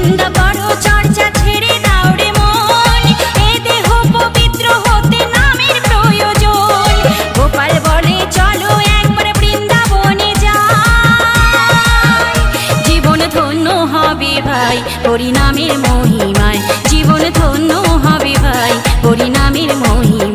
নিন্দা করো চর্চা ছেড়ে দাও রে মন, এ দেহ পবিত্র হতে নামের প্রয়োজন। গোপাল বলে চলো একবার বৃন্দাবনে যাই, জীবন ধন্য হবে ভাই হরিনামের মহিমায়, জীবন ধন্য হবে ভাই হরিনামের মহিমায়।